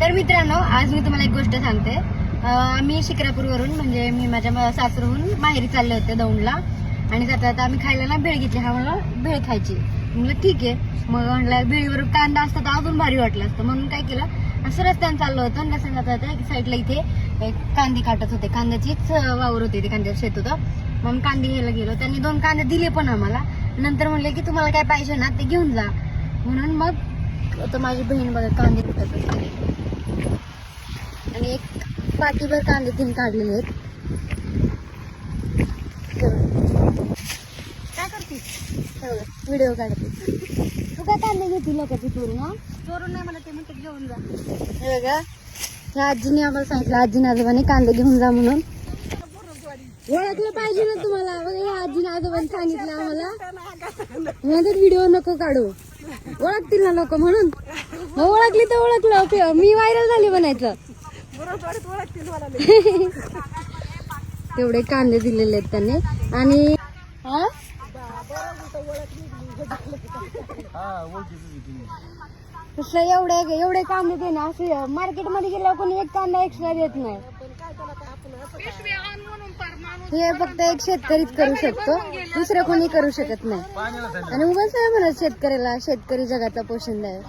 तर मित्रांनो, आज मी तुम्हाला एक गोष्ट सांगते. आम्ही शिक्रापूरवरून म्हणजे मी माझ्या सासरहून माहेरी चालले होते दौंडला आणि जाता जाता आम्ही खायला ना भेळ घेतली. हा मला भेळ खायची. म्हणलं ठीक आहे. मग म्हणलं भेळीवर कांदा असता तर अजून भारी वाटलं असतं, म्हणून काय केलं, असं रस्त्याने चाललो होतो आणि रस्त्याने जाता जाता एक साईडला इथे कांदे काटत होते. कांद्याचीच वावर होते, ते कांद्याचं शेत होतं. मग कांदे घ्यायला गेलो. त्यांनी 2 कांदे दिले पण आम्हाला. नंतर म्हणले की तुम्हाला काय पाहिजे ना ते घेऊन जा. म्हणून मग आता माझी बहीण बघा कांदे कुटत असते आणि एक पाटीभर कांदे तिने काढलेले आहेत. काय करते? व्हिडिओ काढते. तू काय कांदे घेतली लोकांची चोरून? हा, चोरून नाही, मला ते म्हणते घेऊन जा. हे बघा, ह्या आजीने आम्हाला सांगितलं, आजीने आजोबाने कांदे घेऊन जा म्हणून. ओळखलं पाहिजे ना तुम्हाला. बघा, ह्या आजीने आजोबाने सांगितलं आम्हाला. म्हणतात व्हिडिओ नको काढू, ओळखतील ना लोक म्हणून. ओळखली तर ओळखलं, मी व्हायरल झाली म्हणायचं. तेवढे कांदे दिलेले आहेत त्यांनी. आणि एवढे कांदे देणे असे मार्केटमध्ये गेल्यावर कोणी एक कांदा एक्स्ट्रा देत नाही. हे फक्त एक शेतकरीच करू शकतो, दुसरं कोणी करू शकत नाही. आणि उगाच नाही म्हणत शेतकऱ्याला, शेतकरी जगाचा पोशिंदा आहे.